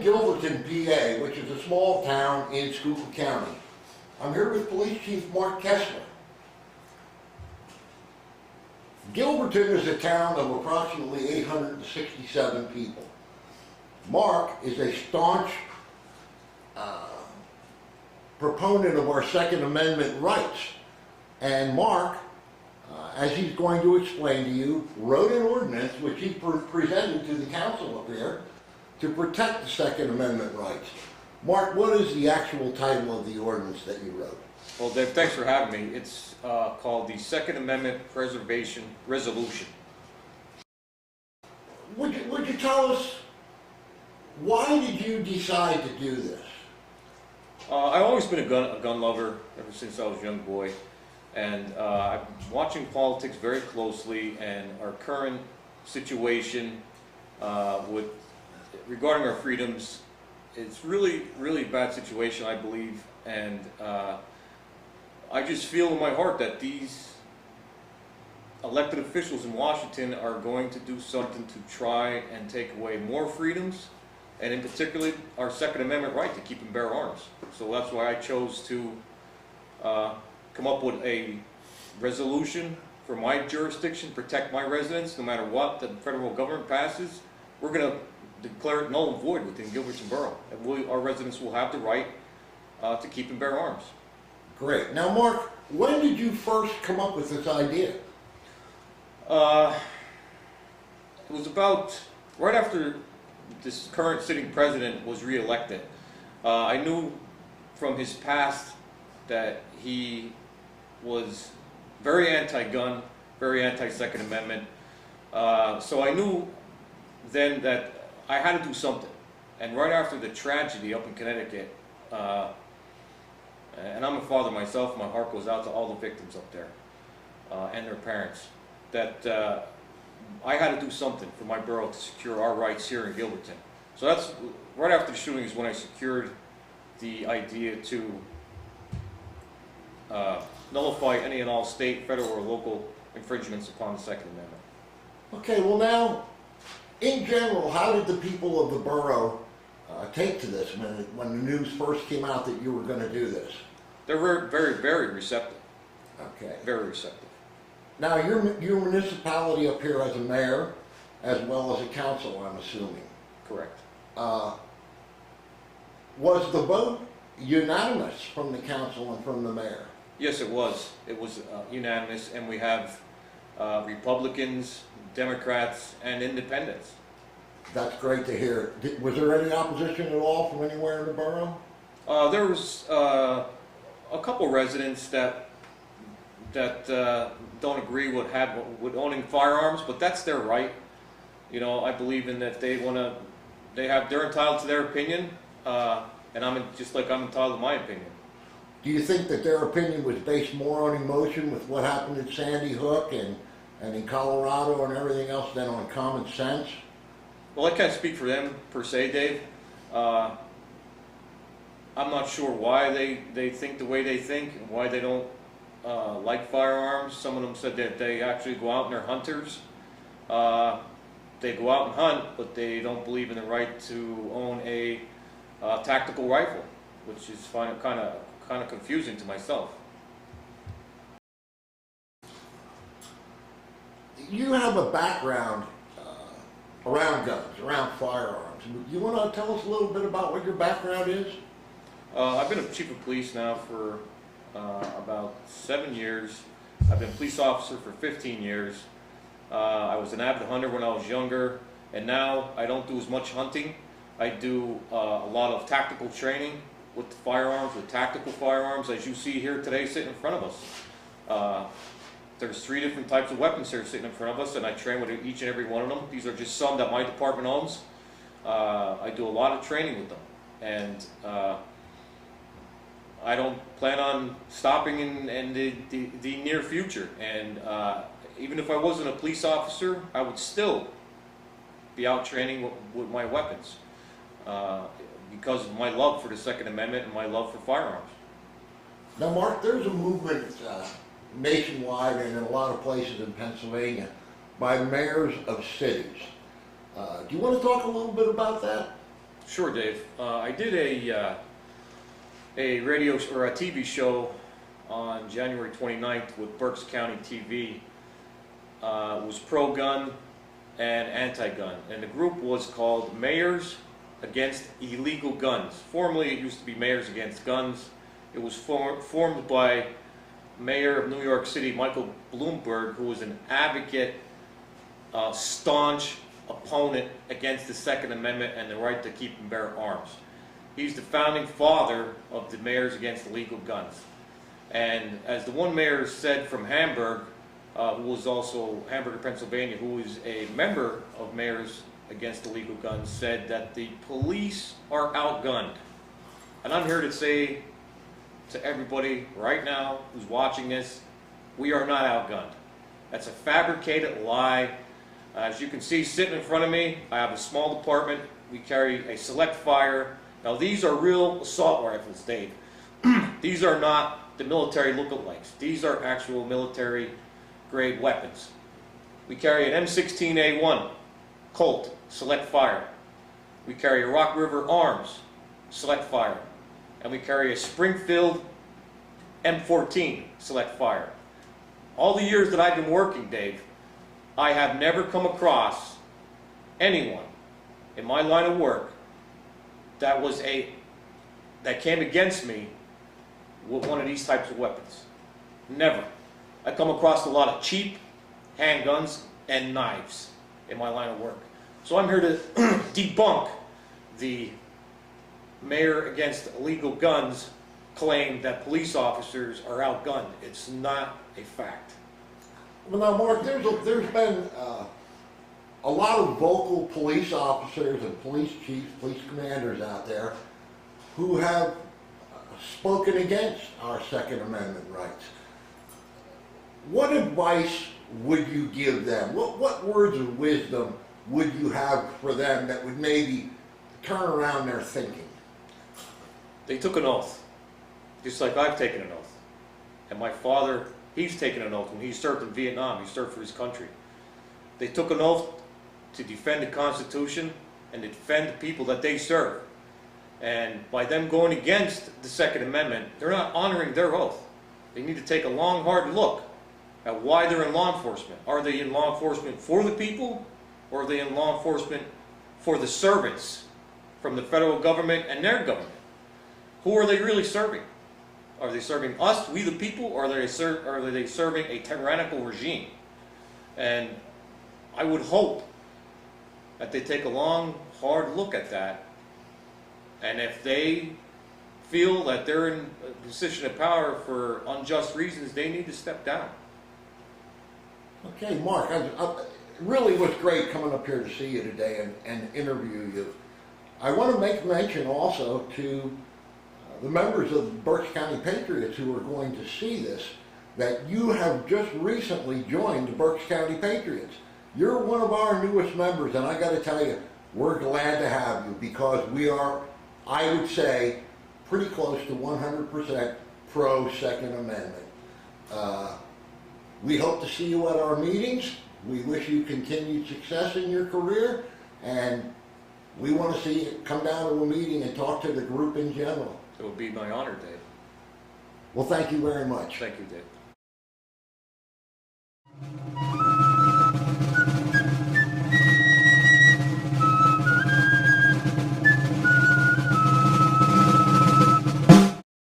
Gilberton, PA, which is a small town in Schuylkill County. I'm here with Police Chief Mark Kessler. Gilberton is a town of approximately 867 people. Mark is a staunch proponent of our Second Amendment rights. And Mark, as he's going to explain to you, wrote an ordinance which he presented to the council up here to protect the Second Amendment rights. Mark, what is the actual title of the ordinance that you wrote? Well, Dave, thanks for having me. It's called the Second Amendment Preservation Resolution. Would you tell us, why did you decide to do this? I've always been a gun lover ever since I was a young boy, and I'm watching politics very closely, and our current situation regarding our freedoms, it's really a bad situation, I believe, and I just feel in my heart that these elected officials in Washington are going to do something to try and take away more freedoms, and in particular our Second Amendment right to keep and bear arms. So that's why I chose to come up with a resolution for my jurisdiction, protect my residents, no matter what the federal government passes. We're going to declare it null and void within Gilberton Borough, and our residents will have the right to keep and bear arms. Great. Now, Mark, when did you first come up with this idea? It was about right after this current sitting president was re-elected. I knew from his past that he was very anti-gun, very anti-Second Amendment. So I knew then that I had to do something. And right after the tragedy up in Connecticut, and I'm a father myself, my heart goes out to all the victims up there and their parents, that I had to do something for my borough to secure our rights here in Gilberton. So that's right after the shooting is when I secured the idea to nullify any and all state, federal, or local infringements upon the Second Amendment. Okay, well now, in general, how did the people of the borough take to this when the news first came out that you were going to do this? They were very receptive. Okay. Very receptive. Now, your municipality up here has a mayor as well as a council, I'm assuming. Correct. Was the vote unanimous from the council and from the mayor? Yes, it was. It was unanimous, and we have Republicans, Democrats, and Independents. That's great to hear. Was there any opposition at all from anywhere in the borough? There was a couple residents that don't agree with owning firearms, but that's their right. You know, I believe in that they're entitled to their opinion, and I'm entitled to my opinion. Do you think that their opinion was based more on emotion with what happened at Sandy Hook and in Colorado and everything else than on common sense? Well, I can't speak for them per se, Dave. I'm not sure why they think the way they think and why they don't like firearms. Some of them said that they actually go out and they're hunters. They go out and hunt, but they don't believe in the right to own a tactical rifle, which is kind of confusing to myself. You have a background around guns, around firearms. You want to tell us a little bit about what your background is? I've been a chief of police now for about 7 years. I've been a police officer for 15 years. I was an avid hunter when I was younger, and now I don't do as much hunting. I do a lot of tactical training with firearms, with tactical firearms, as you see here today sitting in front of us. There's 3 different types of weapons here sitting in front of us, and I train with each and every one of them. These are just some that my department owns. I do a lot of training with them, and I don't plan on stopping in the near future. And even if I wasn't a police officer, I would still be out training with my weapons because of my love for the Second Amendment and my love for firearms. Now, Mark, there's a movement nationwide and in a lot of places in Pennsylvania by mayors of cities. Do you want to talk a little bit about that? Sure, Dave. I did a radio or a TV show on January 29th with Berks County TV. It was pro-gun and anti-gun, and the group was called Mayors Against Illegal Guns. Formerly, it used to be Mayors Against Guns. It was formed by Mayor of New York City, Michael Bloomberg, who was an advocate, staunch opponent against the Second Amendment and the right to keep and bear arms. He's the founding father of the Mayors Against Illegal Guns. And as the one mayor said from Hamburg, who was also Hamburg, Pennsylvania, who is a member of Mayors Against Illegal Guns, said that the police are outgunned. And I'm here to say to everybody right now who's watching this, we are not outgunned. That's a fabricated lie. As you can see sitting in front of me, I have a small department. We carry a select fire. Now these are real assault rifles, Dave. These are not the military lookalikes. These are actual military grade weapons. We carry an M16A1 Colt select fire. We carry a Rock River Arms select fire. And we carry a Springfield M14 select fire. All the years that I've been working, Dave, I have never come across anyone in my line of work that came against me with one of these types of weapons. Never. I come across a lot of cheap handguns and knives in my line of work. So I'm here to debunk the Mayor Against Illegal Guns claim that police officers are outgunned. It's not a fact. Well, now, Mark, there's been a lot of vocal police officers and police chiefs, police commanders out there who have spoken against our Second Amendment rights. What advice would you give them? What words of wisdom would you have for them that would maybe turn around their thinking? They took an oath, just like I've taken an oath. And my father, he's taken an oath when he served in Vietnam. He served for his country. They took an oath to defend the Constitution and to defend the people that they serve. And by them going against the Second Amendment, they're not honoring their oath. They need to take a long, hard look at why they're in law enforcement. Are they in law enforcement for the people, or are they in law enforcement for the servants from the federal government and their government? Who are they really serving? Are they serving us, we the people, or are they serving a tyrannical regime? And I would hope that they take a long, hard look at that, and if they feel that they're in a position of power for unjust reasons, they need to step down. Okay, Mark, it really was great coming up here to see you today and interview you. I want to make mention also to the members of the Berks County Patriots who are going to see this, that you have just recently joined the Berks County Patriots. You're one of our newest members, and I got to tell you, we're glad to have you because we are, I would say, pretty close to 100% pro-Second Amendment. We hope to see you at our meetings. We wish you continued success in your career, and we want to see you come down to a meeting and talk to the group in general. It would be my honor, Dave. Well, thank you very much. Thank you, Dave.